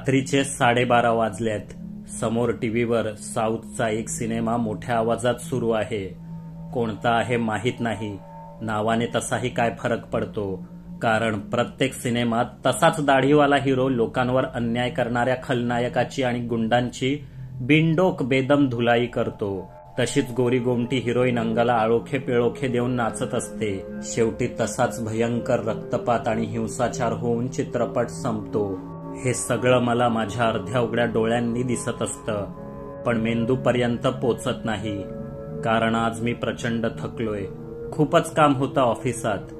रात्रीचे 12:30 वाजलेत. समोर टीव्हीवर साऊथचा एक सिनेमा मोठ्या आवाजात सुरू आहे. कोणता आहे माहीत नाही. नावाने तसाही काय फरक पडतो, कारण प्रत्येक सिनेमात तसाच दाढीवाला हिरो लोकांवर अन्याय करणाऱ्या खलनायकाची आणि गुंडांची बिनडोक बेदम धुलाई करतो. तशीच गोरी गोमटी हिरोईन अंगाला आळोखे पिळोखे देऊन नाचत असते. शेवटी तसाच भयंकर रक्तपात आणि हिंसाचार होऊन चित्रपट संपतो. हे सगळं मला माझ्या अर्ध्या उघड्या डोळ्यांनी दिसत असतं, पण मेंदूपर्यंत पोचत नाही. कारण आज मी प्रचंड थकलोय. खूपच काम होतं ऑफिसात.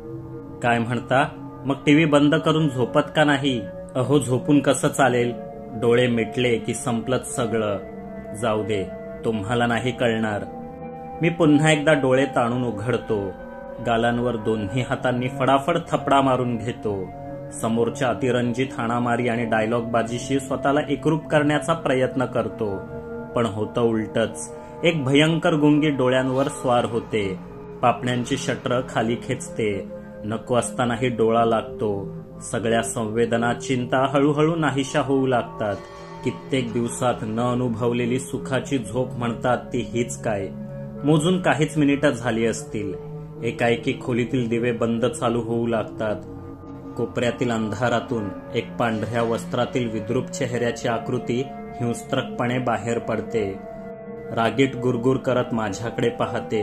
काय म्हणता, मग टीव्ही बंद करून झोपत का नाही? अहो, झोपून कसं चालेल? डोळे मिटले की संपलंच सगळं. जाऊ दे, तुम्हाला नाही कळणार. मी पुन्हा एकदा डोळे ताणून उघडतो. गालांवर दोन्ही हातांनी फडाफड थपडा मारून घेतो. समोरच्या अतिरंजित हाणामारी आणि डायलॉगबाजीशी स्वतःला एकरूप करण्याचा प्रयत्न करतो, पण होतं उलटच. एक भयंकर गुंगी डोळ्यांवर स्वार होते. पापण्यांची शटर खाली खेचते. नको असतानाही डोळा लागतो. सगळ्या संवेदना, चिंता हळूहळू नाहीशा होऊ लागतात. कित्येक दिवसात न अनुभवलेली सुखाची झोप म्हणतात ती हीच काय. मोजून काहीच मिनिटं झाली असतील. एकाएकी खोलीतील दिवे बंद चालू होऊ लागतात. कोपऱ्यातील अंधारातून एक पांढऱ्या वस्त्रातील विद्रूप चेहऱ्याची आकृती हिंस्त्रकपणे बाहेर पडते. रागीट गुरगुर करत माझ्याकडे पाहते.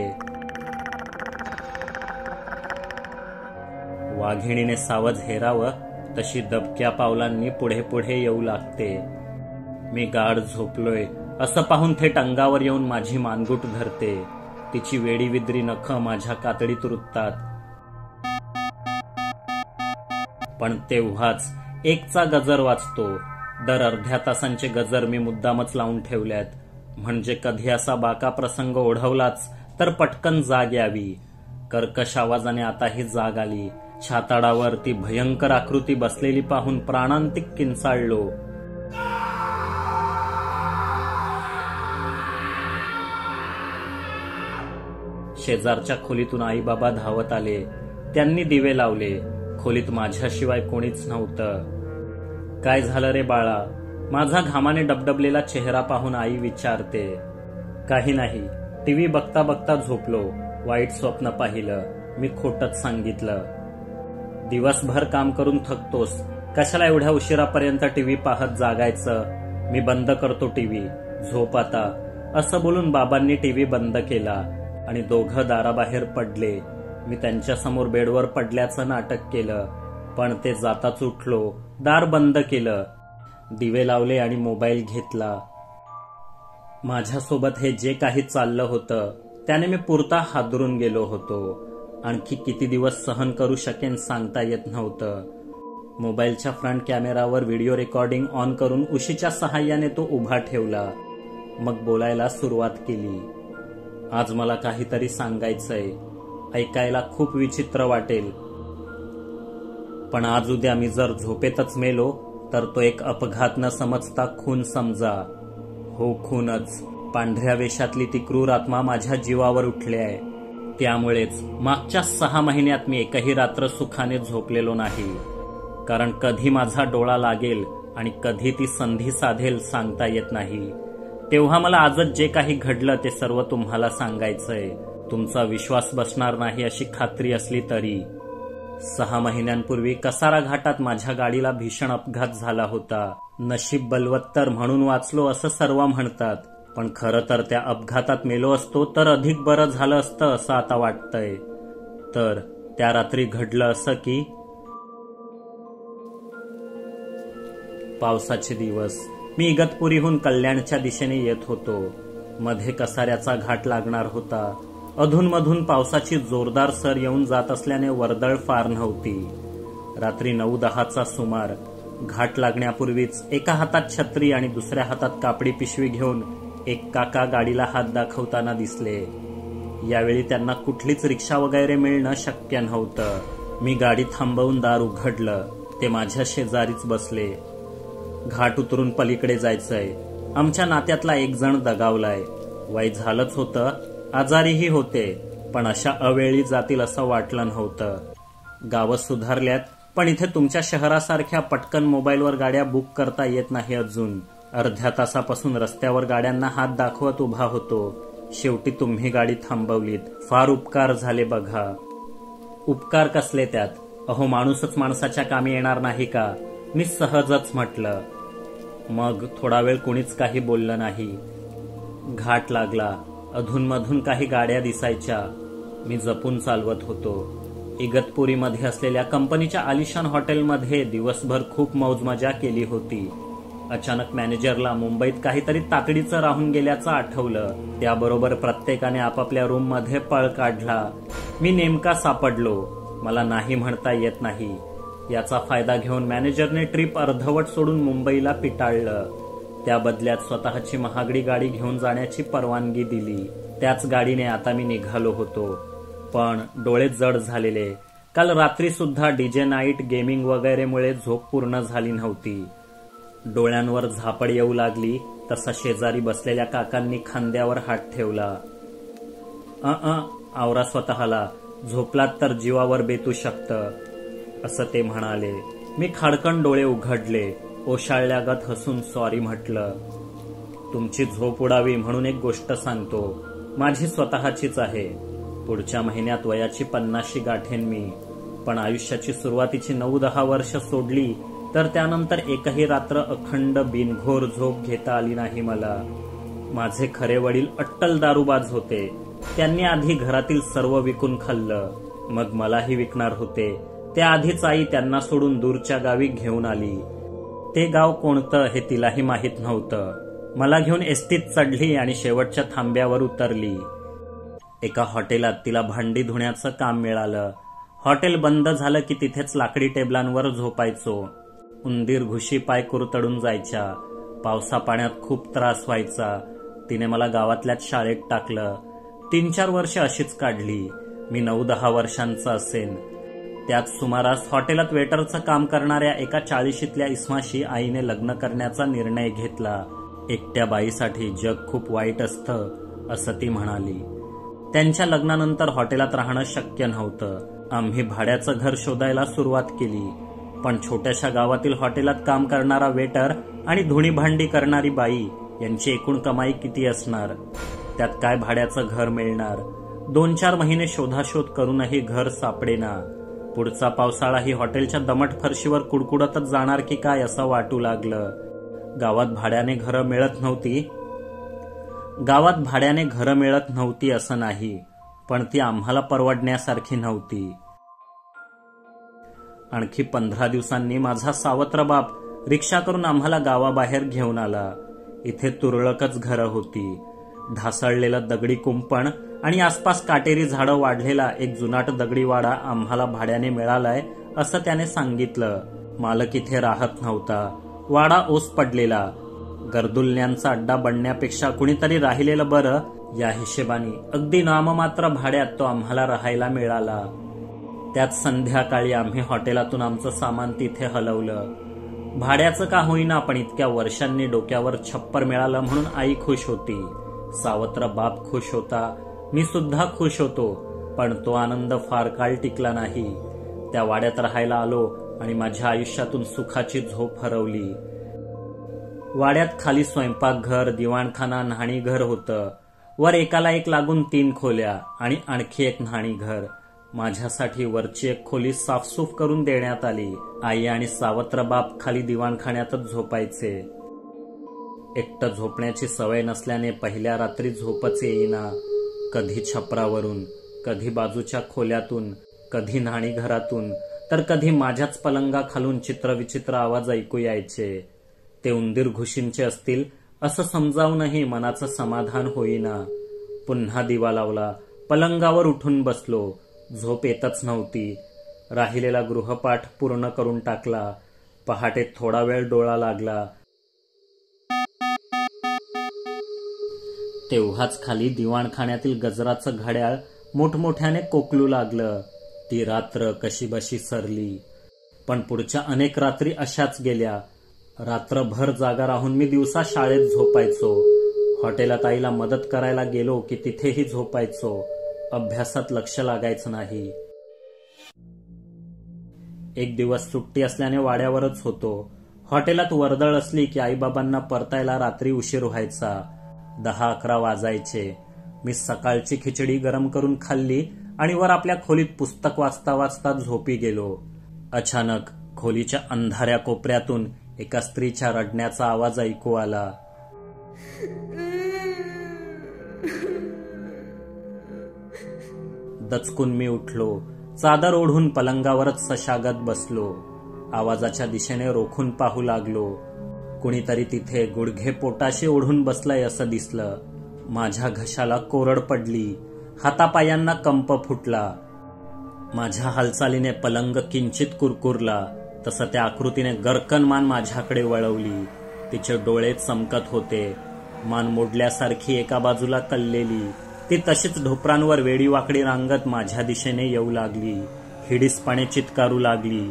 वाघिणीने सावज हेरावं तशी दबक्या पावलांनी पुढे पुढे येऊ लागते. मी गाढ झोपलोय असं पाहून थेट अंगावर येऊन माझी मानगूट धरते. तिची वेडी विद्री नखं माझ्या कातडीत रुततात. पण तेव्हाच एकचा गजर वाजतो. दर अर्ध्या तासांचे गजर मी मुद्दामच लावून ठेवल्यात, म्हणजे कधी असा बाका प्रसंग ओढवलाच तर पटकन जाग यावी. कर्कश आवाजाने आताही जाग आली. छाताडावर ती भयंकर आकृती बसलेली पाहून प्राणांतिक किंचाळलो. शेजारच्या खोलीतून आई बाबा धावत आले. त्यांनी दिवे लावले. खोलीत माझ्याशिवाय कोणीच नव्हतं. काय झालं रे बाळा? माझा घामाने डबडबलेला चेहरा पाहून आई विचारते. काही नाही, टीव्ही बघता बघता झोपलो. वाईट स्वप्न पाहिलं. मी खोटच सांगितलं. दिवसभर काम करून थकतोस, कशाला एवढ्या उशिरापर्यंत टीव्ही पाहत जागायचं? मी बंद करतो टीव्ही, झोप आता, असं बोलून बाबांनी टीव्ही बंद केला आणि दोघं दाराबाहेर पडले. मी त्यांच्यासमोर बेडवर पडल्याचं नाटक केलं, पण ते जाताच उठलो. दार बंद केलं. दिवे लावले आणि मोबाईल घेतला. माझ्यासोबत हे जे काही चाललं होतं त्याने मी पुरता हादरून गेलो होतो. आणखी किती दिवस सहन करू शकेन सांगता येत नव्हतं. मोबाईलच्या फ्रंट कॅमेरावर व्हिडिओ रेकॉर्डिंग ऑन करून उशीच्या सहाय्याने तो उभा ठेवला. मग बोलायला सुरुवात केली. आज मला काहीतरी सांगायचंय. ऐकायला खूप विचित्र वाटेल, पण आज उद्या मी जर झोपेतच मेलो तर तो एक अपघात न समजता खून समजा. हो, खूनच. पांढऱ्या वेशातली ती क्रूर आत्मा माझ्या जीवावर उठली आहे. त्यामुळेच मागच्या 6 महिन्यात मी एकही रात्र सुखाने झोपलेलो नाही. कारण कधी माझा डोळा लागेल आणि कधी ती संधी साधेल सांगता येत नाही. तेव्हा मला आजच जे काही घडलं ते सर्व तुम्हाला सांगायचंय. तुमचा विश्वास बसणार नाही अशी खात्री असली तरी. 6 महिन्यांपूर्वी कसारा घाटात माझ्या गाडीला भीषण अपघात झाला होता. नशीब बलवत्तर म्हणून वाचलो असं सर्व म्हणतात, पण खरं तर त्या अपघातात मेलो असतो तर अधिक बरं झालं असतं असं आता वाटतंय. तर त्या रात्री घडलं असं की पावसाचे दिवस. मी इगतपुरीहून कल्याणच्या दिशेने येत होतो. मध्ये कसाऱ्याचा घाट लागणार होता. अधूनमधून पावसाची जोरदार सर येऊन जात असल्याने वर्दळ फार नव्हती. रात्री 9-10चा सुमार. घाट लागण्यापूर्वीच एका हातात छत्री आणि दुसऱ्या हातात कापडी पिशवी घेऊन एक काका गाडीला हात दाखवताना दिसले. यावेळी त्यांना कुठलीच रिक्षा वगैरे मिळणं शक्य नव्हतं. मी गाडी थांबवून दार उघडलं. ते माझ्या शेजारीच बसले. घाट उतरून पलीकडे जायचंय. आमच्या नात्यातला एक जण दगावलाय. वय झालंच होतं, आजारीही होते, पण अशा अवेळी जातील असं वाटलं नव्हतं. गावं सुधारल्यात पण इथे तुमच्या शहरासारख्या पटकन मोबाईलवर गाड्या बुक करता येत नाही अजून. अर्ध्या तासापासून रस्त्यावर गाड्यांना हात दाखवत उभा होतो. शेवटी तुम्ही गाडी थांबवलीत. फार उपकार झाले बघा. उपकार कसले त्यात? अहो, माणूसच माणसाच्या कामी येणार नाही का? मी सहजच म्हटलं. मग थोडा वेळ कोणीच काही बोललं नाही. घाट लागला. अधूनमधून काही गाड्या दिसायच्या. मी जपून चालवत होतो. इगतपुरीमध्ये असलेल्या कंपनीच्या आलिशान हॉटेलमध्ये दिवसभर खूप मौजमजा केली होती. अचानक मॅनेजरला मुंबईत काहीतरी तातडीचं राहून गेल्याचं आठवलं. त्याबरोबर प्रत्येकाने आपापल्या रूममध्ये पळ काढला. मी नेमका सापडलो. मला नाही म्हणता येत नाही. याचा फायदा घेऊन मॅनेजरने ट्रिप अर्धवट सोडून मुंबईला पिटाळलं. त्या बदल्यात स्वतःची महागडी गाडी घेऊन जाण्याची परवानगी दिली. त्याच गाडीने आता मी निघालो होतो. पण डोळे जड झालेले. काल रात्री सुद्धा डीजे नाईट, गेमिंग वगैरेमुळे झोप पूर्ण झाली नव्हती. डोळ्यांवर झापड येऊ लागली तसा शेजारी बसलेल्या काकांनी खांद्यावर हात ठेवला. आवरा स्वतःला, झोपलात तर जीवावर बेतू शकतं, असं ते म्हणाले. मी खाडकन डोळे उघडले. ओशाळल्यागत हसून सॉरी म्हटलं. तुमची झोप उडावी म्हणून एक गोष्ट सांगतो. माझी स्वतःचीच आहे. पुढच्या महिन्यात वयाची 50शी गाठेन मी. पण आयुष्याची सुरुवातीची 9-10 वर्ष सोडली तर त्यानंतर एकही रात्र अखंड बिनघोर झोप घेता आली नाही मला. माझे खरे वडील अट्टल दारूबाज होते. त्यांनी आधी घरातील सर्व विकून खाल्लं. मग मलाही विकणार होते. त्याआधीच आई त्यांना सोडून दूरच्या गावी घेऊन आली. ते गाव कोणतं हे तिलाही माहीत नव्हतं. मला घेऊन एसटीत चढली आणि शेवटच्या थांब्यावर उतरली. एका हॉटेलात तिला भांडी धुण्याचं काम मिळालं. हॉटेल बंद झालं की तिथेच लाकडी टेबलांवर झोपायचो. उंदीर घुशी पाय कुरतडून जायच्या. पावसा पाण्यात खूप त्रास व्हायचा. तिने मला गावातल्याच शाळेत टाकलं. 3-4 वर्ष अशीच काढली. मी 9-10 वर्षांचा असेन. त्याच सुमारास हॉटेलात वेटरचं काम करणाऱ्या एका 40शीतल्या इस्माशी आईने लग्न करण्याचा निर्णय घेतला. एकट्या बाईसाठी जग खूप वाईट असतं, असं ती म्हणाली. त्यांच्या लग्नानंतर हॉटेलात राहणं शक्य नव्हतं. आम्ही भाड्याचं घर शोधायला सुरुवात केली. पण छोट्याशा गावातील हॉटेलात काम करणारा वेटर आणि धुणी भांडी करणारी बाई यांची एकूण कमाई किती असणार? त्यात काय भाड्याचं घर मिळणार? 2-4 महिने शोधाशोध करूनही घर सापडेना. पुढचा पावसाळाही हॉटेलच्या दमट फरशीवर कुडकुडतच जाणार की काय असं वाटू लागलं. गावात भाड्याने घरं मिळत नव्हती असं नाही, पण ती आम्हाला परवडण्यासारखी नव्हती. आणखी 15 दिवसांनी माझा सावत्र बाप रिक्षा करून आम्हाला गावाबाहेर घेऊन आला. इथे तुरळकच घरं होती. ढासळलेलं दगडी कुंपण आणि आसपास काटेरी झाडं वाढलेला एक जुनाट दगडी वाडा आम्हाला भाड्याने मिळालाय असं त्याने सांगितलं. मालक इथे राहत नव्हता. वाडा ओस पडलेला. गर्दुल्ल्यांचा अड्डा बनण्यापेक्षा कुणीतरी राहिलेलं बरं या हिशेबाने अगदी नाममात्र भाड्यात तो आम्हाला राहायला मिळाला. त्यात संध्याकाळी आम्ही हॉटेलातून आमचं सामान तिथे हलवलं. भाड्याचं का होईना, पण इतक्या वर्षांनी डोक्यावर छप्पर मिळालं म्हणून आई खुश होती. सावत्र बाप खुश होता. मी सुद्धा खुश होतो. पण तो आनंद फार काळ टिकला नाही. त्या वाड्यात राहायला आलो आणि माझ्या आयुष्यातून सुखाची झोप हरवली. वाड्यात खाली स्वयंपाकघर, दिवाणखाना, न्हाणीघर होतं. वर एकाला एक लागून 3 खोल्या आणि आणखी एक न्हाणीघर. माझ्यासाठी वरची एक खोली साफसूफ करून देण्यात आली. आई आणि सावत्र बाप खाली दिवाणखान्यातच झोपायचे. एकटं झोपण्याची सवय नसल्याने पहिल्या रात्री झोपच येईना. कधी छपरावरून, कधी बाजूच्या खोल्यातून, कधी न्हाणीघरातून, तर कधी माझ्याच पलंगाखालून चित्रविचित्र आवाज ऐकू यायचे. ते उंदीर घुशींचे असतील असं समजावूनही मनाचं समाधान होईना. पुन्हा दिवा लावला. पलंगावर उठून बसलो. झोप येतच नव्हती. राहिलेला गृहपाठ पूर्ण करून टाकला. पहाटे थोडा वेळ डोळा लागला. तेव्हाच खाली दिवाणखान्यातील गजराचं घड्याळ मोठमोठ्याने कोकलू लागलं. ती रात्र कशीबशी सरली. पण पुढच्या अनेक रात्री अशाच गेल्या. रात्रभर जागा राहून मी दिवसा शाळेत झोपायचो. हॉटेलात आईला मदत करायला गेलो की तिथेही झोपायचो. अभ्यासात लक्ष लागायचं नाही. एक दिवस सुट्टी असल्याने वाड्यावरच होतो. हॉटेलात वर्दळ असली की आईबाबांना परतायला रात्री उशीर व्हायचा. 10-11 वाजायचे. मी सकाळची खिचडी गरम करून खाल्ली आणि वर आपल्या खोलीत पुस्तक वाचता वाचता झोपी गेलो. अचानक खोलीच्या अंधाऱ्या कोपऱ्यातून एका स्त्रीच्या रडण्याचा आवाज ऐकू आला. दचकून मी उठलो. चादर ओढून पलंगावरच सशागत बसलो. आवाजाच्या दिशेने रोखून पाहू लागलो. कुणीतरी तिथे गुडघे पोटाशी ओढून बसलंय असं दिसलं. माझ्या घशाला कोरड पडली. हातापायांना कंप फुटला. माझ्या हालचालीने पलंग किंचित कुरकुरला. तसं त्या आकृतीने गर्कन मान माझ्याकडे वळवली. तिचे डोळे चमकत होते. मान मोडल्यासारखी एका बाजूला कललेली. ती तशीच ढोपरांवर वेडी वाकडी रांगत माझ्या दिशेने येऊ लागली. हिडीसपणे चित्कारू लागली.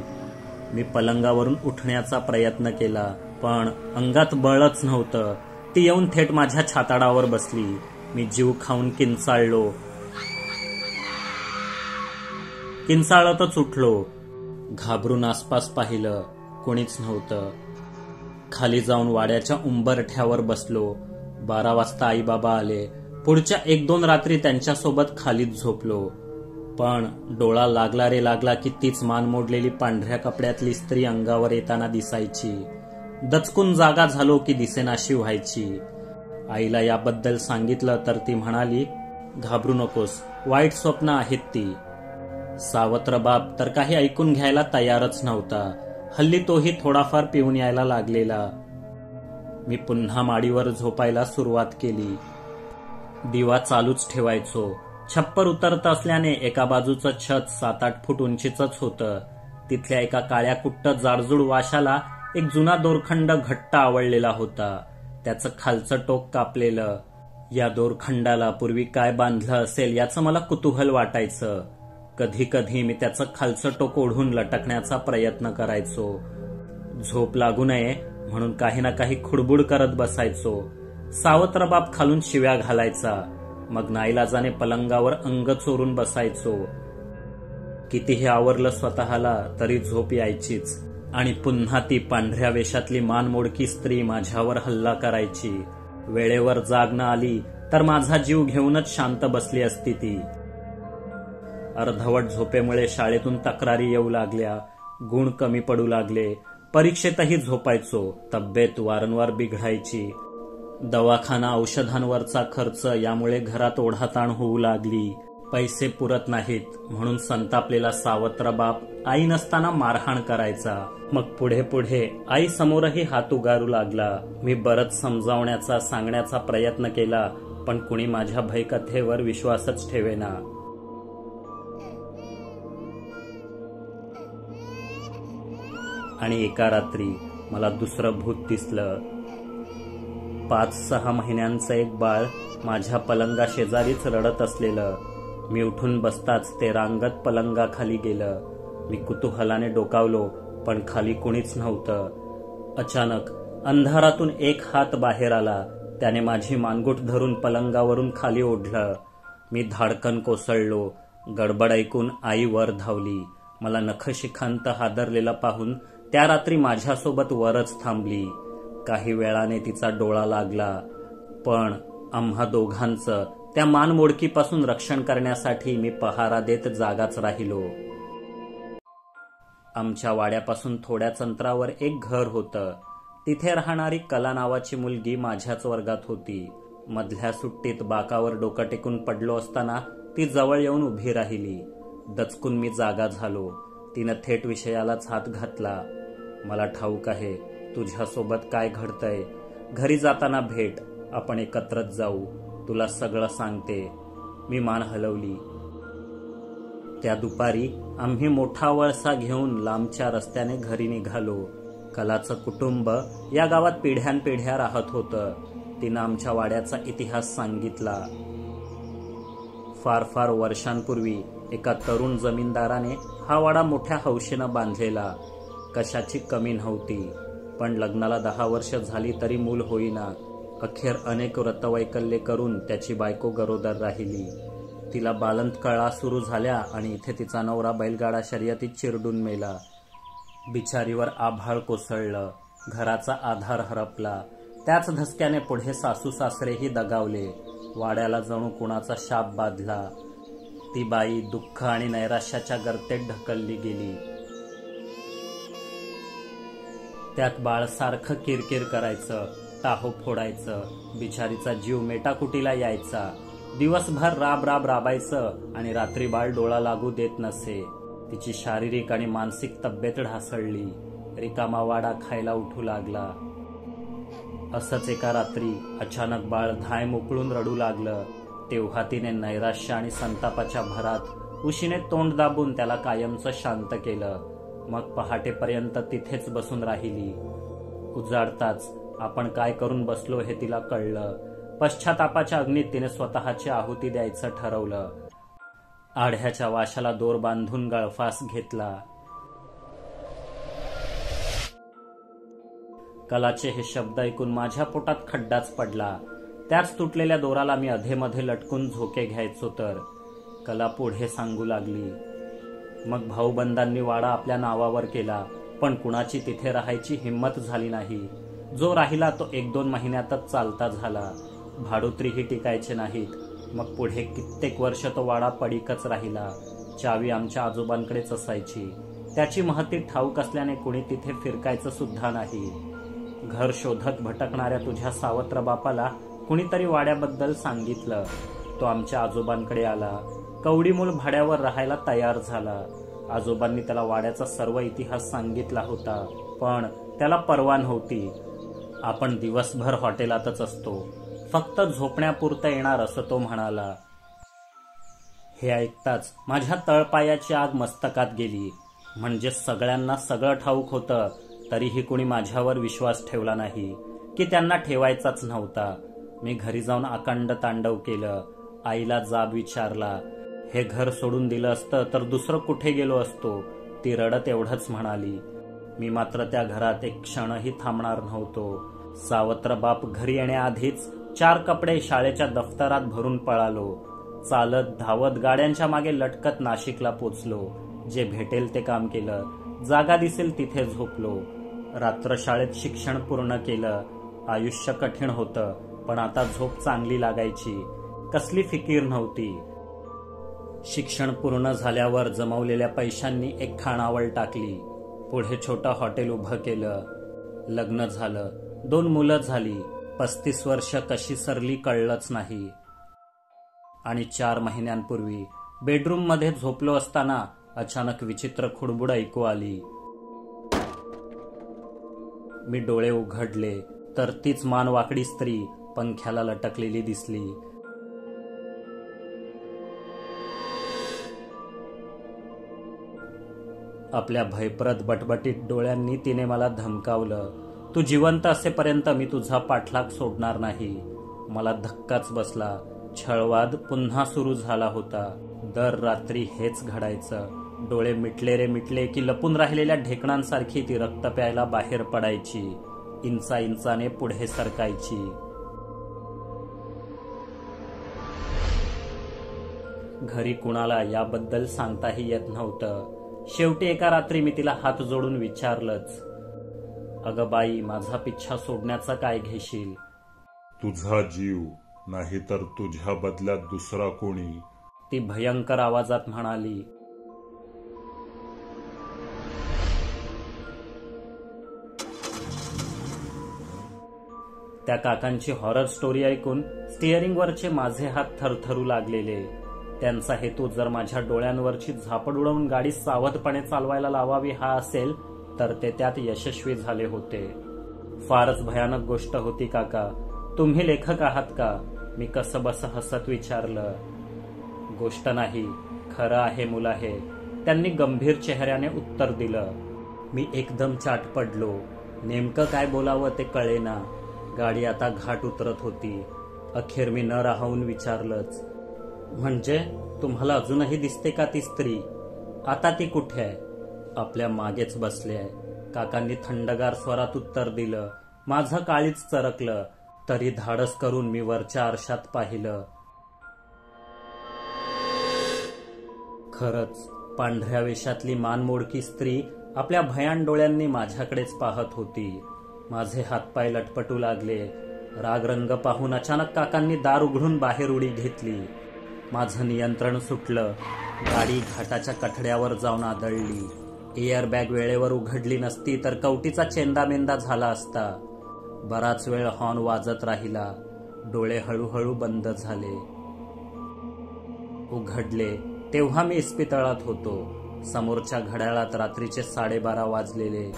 मी पलंगावरून उठण्याचा प्रयत्न केला, पण अंगात बळच नव्हतं. ती येऊन थेट माझ्या छाताडावर बसली. मी जीव खाऊन किंचाळलो. किंचाळतच उठलो. घाबरून आसपास पाहिलं. कोणीच नव्हतं. खाली जाऊन वाड्याच्या उंबरठ्यावर बसलो. 12 वाजता आई बाबा आले. पुढच्या 1-2 रात्री त्यांच्यासोबत खालीच झोपलो. पण डोळा लागला रे लागला की तीच मान मोडलेली पांढऱ्या कपड्यातली स्त्री अंगावर येताना दिसायची. दचकून जागा झालो की दिसेनाशी व्हायची. आईला याबद्दल सांगितलं तर ती म्हणाली, घाबरू नकोस, वाईट स्वप्न आहेत ती. सावत्र बाप तर काही ऐकून घ्यायला तयारच नव्हता. हल्ली तोही थोडाफार पिऊन यायला लागलेला. मी पुन्हा माडीवर झोपायला सुरुवात केली. दिवा चालूच ठेवायचो. छप्पर उतरत असल्याने एका बाजूचं छत 7-8 फूट उंचीचंच होतं. तिथल्या एका काळ्या कुट्ट जाडजूड वाशाला एक जुना दोरखंड घट्ट आवळलेला होता. त्याचं खालचं टोक कापलेलं. या दोरखंडाला पूर्वी काय बांधलं असेल याचं मला कुतूहल वाटायचं. कधी कधी मी त्याचं खालचं टोक ओढून लटकण्याचा प्रयत्न करायचो. झोप लागू नये म्हणून काही ना काही खुडबुड करत बसायचो. सावत्र बाप खालून शिव्या घालायचा. मग नाईलाजाने पलंगावर अंग चोरून बसायचो. कितीही आवरलं स्वतःला तरी झोप यायचीच. आणि पुन्हा ती पांढऱ्या वेशातली मानमोडकी स्त्री माझ्यावर हल्ला करायची. वेळेवर जाग न आली तर माझा जीव घेऊनच शांत बसली असती ती. अर्धवट झोपेमुळे शाळेतून तक्रारी येऊ लागल्या. गुण कमी पडू लागले. परीक्षेतही झोपायचो. तब्येत वारंवार बिघडायची. दवाखाना, औषधांवरचा खर्च यामुळे घरात ओढाताण होऊ लागली. पैसे पुरत नाहीत म्हणून संतापलेला सावत्र बाप आई नसताना मारहाण करायचा. मग पुढे पुढे आई समोरही हात उगारू लागला. मी बरंच समजावण्याचा, सांगण्याचा प्रयत्न केला, पण कुणी माझ्या भयकथेवर विश्वासच ठेवेना. आणि एका रात्री मला दुसरं भूत दिसलं. 5-6 महिन्यांचं एक बाळ माझ्या पलंगा शेजारीच रडत असलेलं. मी उठून बसताच ते रांगत पलंगाखाली गेलं. मी कुतूहलाने डोकावलो, पण खाली कुणीच नव्हतं. अचानक अंधारातून एक हात बाहेर आला. त्याने माझी मानगूट धरून पलंगावरून खाली ओढलं. मी धाडकन कोसळलो. गडबड ऐकून आई वर धावली. मला नखशिखांत हादरलेला पाहून त्या रात्री माझ्यासोबत वरच थांबली. काही वेळाने तिचा डोळा लागला, पण आम्हा दोघांचं त्या मानमोडकीपासून रक्षण करण्यासाठी मी पहारा देत जागाच राहिलो. आमच्या वाड्यापासून थोड्याच अंतरावर एक घर होतं. तिथे राहणारी कला नावाची मुलगी माझ्याच वर्गात होती. मधल्या सुट्टीत बाकावर डोकं टेकून पडलो असताना ती जवळ येऊन उभी राहिली. दचकून मी जागा झालो. तिनं थेट विषयालाच हात घातला. मला ठाऊक आहे तुझ्यासोबत काय घडतंय. घरी जाताना भेट, आपण एकत्रच जाऊ, तुला सगळं सांगते. मी मान हलवली. त्या दुपारी आम्ही मोठा वळसा घेऊन लांबच्या रस्त्याने घरी निघालो. कलाचं कुटुंब या गावात पिढ्यानपिढ्या राहत होतं. तिनं आमच्या वाड्याचा इतिहास सांगितला. फार फार वर्षांपूर्वी एका तरुण जमीनदाराने हा वाडा मोठ्या हौशेनं बांधलेला. कशाची कमी नव्हती, पण लग्नाला 10 वर्ष झाली तरी मूल होईना. अखेर अनेक व्रतवैकल्ये करून त्याची बायको गरोदर राहिली. तिला बालंत कळा सुरू झाल्या आणि इथे तिचा नवरा बैलगाडा शर्यतीत चिरडून मेला. बिचारीवर आभाळ कोसळलं. घराचा आधार हरपला. त्याच धसक्याने पुढे सासू सासरेही दगावले. वाड्याला जणू कुणाचा शाप बांधला. ती बाई दुःख आणि नैराश्याच्या गर्तेत ढकलली गेली. त्यात बाळ सारखं किरकिर करायचं, टाहो फोडायचं. बिचारीचा जीव मेटाकुटीला यायचा. दिवसभर राब राबायचं आणि रात्री बाळ डोळा लागू देत नसे. तिची शारीरिक आणि मानसिक तब्येत ढासळली. रिकामा वाडा खायला उठू लागला. असंच एका रात्री अचानक बाळ धाय मोकळून रडू लागलं. तेव्हा तिने नैराश्य आणि संतापाच्या भरात उशीने तोंड दाबून त्याला कायमचं शांत केलं. मग पहाटेपर्यंत तिथेच बसून राहिली. उजाडताच आपण काय करून बसलो हे तिला कळलं. पश्चातापाच्या अग्नीत तिने स्वतःची आहुती द्यायचं ठरवलं. आढ्याच्या वाशाला दोर बांधून गळफास घेतला. कलाचे हे शब्द ऐकून माझ्या पोटात खड्डाच पडला. त्याच तुटलेल्या दोराला मी अधेमध्ये लटकून झोके घ्यायचो तर कला पुढे सांगू लागली. मग भाऊबंदांनी वाडा आपल्या नावावर केला, पण कुणाची तिथे राहायची हिंमत झाली नाही. जो राहिला तो 1-2 महिन्यातच चालता झाला. भाडोत्रीही टिकायचे नाहीत. मग पुढे कित्येक वर्ष तो वाडा पडीकच राहिला. चावी आमच्या आजोबांकडेच असायची. त्याची महती ठाऊक असल्याने कुणी तिथे फिरकायचं सुद्धा नाही. घर शोधत भटकणाऱ्या तुझ्या सावत्र बापाला कुणीतरी वाड्याबद्दल सांगितलं. तो आमच्या आजोबांकडे आला. कवडी मूल भाड्यावर राहायला तयार झाला. आजोबांनी त्याला वाड्याचा सर्व इतिहास सांगितला होता, पण त्याला परवा नव्हती. आपण दिवसभर हॉटेलातच असतो, फक्त झोपण्यापुरतं येणार असं तो म्हणाला. हे ऐकताच माझ्या तळपायाची आग मस्तकात गेली. म्हणजे सगळ्यांना सगळं ठाऊक होतं, तरीही कुणी माझ्यावर विश्वास ठेवला नाही की त्यांना ठेवायचाच नव्हता. मी घरी जाऊन अखंड तांडव केलं. आईला जाब विचारला. हे घर सोडून दिलं असतं तर दुसरं कुठे गेलो असतो, ती रडत एवढंच म्हणाली. मी मात्र त्या घरात एक क्षणही थांबणार नव्हतो. सावत्र बाप घरी येण्याआधीच 4 कपडे शाळेच्या दफ्तरात भरून पळालो. चालत धावत गाड्यांच्या मागे लटकत नाशिकला पोचलो. जे भेटेल ते काम केलं. जागा दिसेल तिथे झोपलो. रात्र शाळेत शिक्षण पूर्ण केलं. आयुष्य कठीण होतं, पण आता झोप चांगली लागायची. कसली फिकीर नव्हती. शिक्षण पूर्ण झाल्यावर जमवलेल्या पैशांनी एक खाणावळ टाकली. पुढे छोटं हॉटेल उभं केलं. लग्न झालं. 2 मुलं झाली. 35 वर्ष कशी सरली कळलंच नाही. आणि 4 महिन्यांपूर्वी बेडरूम मध्ये झोपलो असताना अचानक विचित्र खुडबुड ऐकू आली. मी डोळे उघडले तर तीच मानवाकडी स्त्री पंख्याला लटकलेली दिसली. आपल्या भयप्रद बटबटीत डोळ्यांनी तिने मला धमकावलं. तू जिवंत असेपर्यंत मी तुझा पाठलाग सोडणार नाही. मला धक्काच बसला. छळवाद पुन्हा सुरू झाला होता. दर रात्री हेच घडायचं. डोळे मिटले रे मिटले की लपून राहिलेल्या ढेकणांसारखी ती रक्त प्यायला बाहेर पडायची. इंचा इंचाने पुढे सरकायची. घरी कुणाला याबद्दल सांगताही येत नव्हतं. शेवटी एका रात्री मी तिला हात जोडून विचारलंच. अगं बाई, माझा पिच्छा सोडण्याचा काय घेशील? तुझा जीव, नाही तर तुझ्या बदल्यात दुसरा कोणी, ती भयंकर आवाजात म्हणाली. त्या काकांची हॉरर स्टोरी ऐकून स्टिअरिंगवरचे माझे हात थरथरू लागलेले. त्यांचा हेतू जर माझ्या डोळ्यांवरची झापड उडवून गाडी सावधपणे चालवायला लावावी हा असेल तर ते त्यात यशस्वी झाले होते. फारच भयानक गोष्ट होती काका. तुम्ही लेखक आहात का? मी कसं बस हसत विचारलं. गोष्ट नाही, खरं आहे मुलाहे, त्यांनी गंभीर चेहऱ्याने उत्तर दिलं. मी एकदम चाट पडलो. नेमकं काय बोलावं ते कळेना. गाडी आता घाट उतरत होती. अखेर मी न राहून विचारलंच. म्हणजे तुम्हाला अजूनही दिसते का ती स्त्री? आता ती कुठे आहे? आपल्या मागेच बसली आहे, काकांनी थंडगार स्वरात उत्तर दिलं. माझं काळीच चरकलं. तरी धाडस करून मी वरच्या आरशात पाहिलं. खरंच पांढऱ्या वेशातली मानमोडकी स्त्री आपल्या भयान डोळ्यांनी माझ्याकडेच पाहत होती. माझे हातपाय लटपटू लागले. राग रंग पाहून अचानक काकांनी दार उघडून बाहेर उडी घेतली. माझं नियंत्रण सुटलं. गाडी घाटाच्या कठड्यावर जाऊन आदळली. एअरबॅग वेळेवर उघडली नसती तर कवटीचा चेंदामेंदा झाला असता. बराच वेळ हॉर्न वाजत राहिला. डोळे हळूहळू बंद झाले. उघडले तेव्हा मी इस्पितळात होतो. समोरच्या घड्याळात रात्रीचे 12:30 वाजलेले.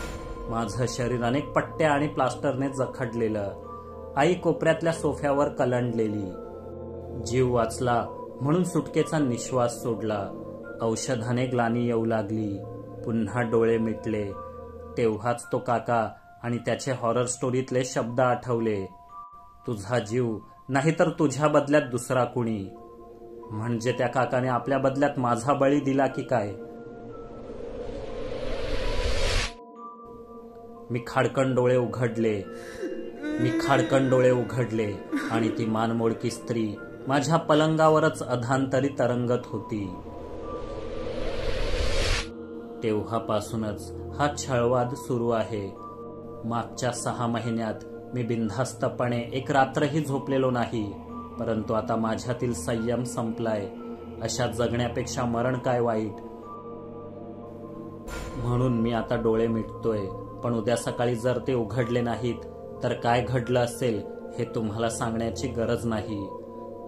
माझं शरीर अनेक पट्ट्या आणि प्लास्टरने जखडलेलं. आई कोपऱ्यातल्या सोफ्यावर कलंडलेली. जीव वाचला म्हणून सुटकेचा निश्वास सोडला. औषधाने ग्लानी येऊ लागली. पुन्हा डोळे मिटले. तेव्हाच तो काका आणि त्याचे हॉरर स्टोरीतले शब्द आठवले. तुझा जीव नाहीतर तुझ्या बदल्यात दुसरा कुणी. म्हणजे त्या काकाने आपल्या बदल्यात माझा बळी दिला की काय? मी खाडकन डोळे उघडले आणि ती मानमोडकी स्त्री माझ्या पलंगावरच अधांतरी तरंगत होती. तेव्हापासूनच हा छळवाद सुरू आहे. मागच्या 6 महिन्यात मी बिनधास्तपणे एक रात्रही झोपलेलो नाही. परंतु आता माझ्यातील संयम संपलाय. अशा जगण्यापेक्षा मरण काय वाईट. म्हणून मी आता डोळे मिटतोय. पण उद्या सकाळी जर ते उघडले नाहीत तर काय घडलं असेल हे तुम्हाला सांगण्याची गरज नाही.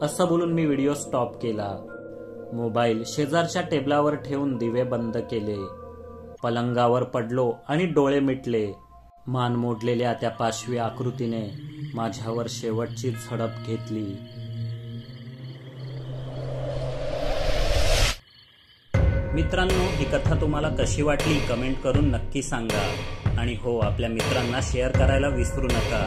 असं बोलून मी व्हिडिओ स्टॉप केला. मोबाईल शेजारच्या टेबलावर ठेवून दिवे बंद केले. पलंगावर पडलो आणि डोळे मिटले. मान मोडलेल्या त्या पाशवी आकृतीने माझ्यावर शेवटची झडप घेतली. मित्रांनो, ही कथा तुम्हाला कशी वाटली कमेंट करून नक्की सांगा. आणि हो, आपल्या मित्रांना शेअर करायला विसरू नका.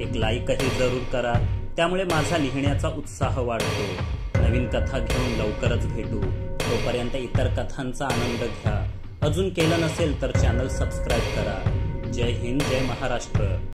एक लाईकही जरूर करा. त्यामुळे माझा लिहिण्याचा उत्साह वाढतो. नवीन कथा घेऊन लवकरच भेटू. तोपर्यंत इतर कथांचा आनंद घ्या. अजून केलं नसेल तर चॅनल सबस्क्राईब करा. जय हिंद, जय महाराष्ट्र.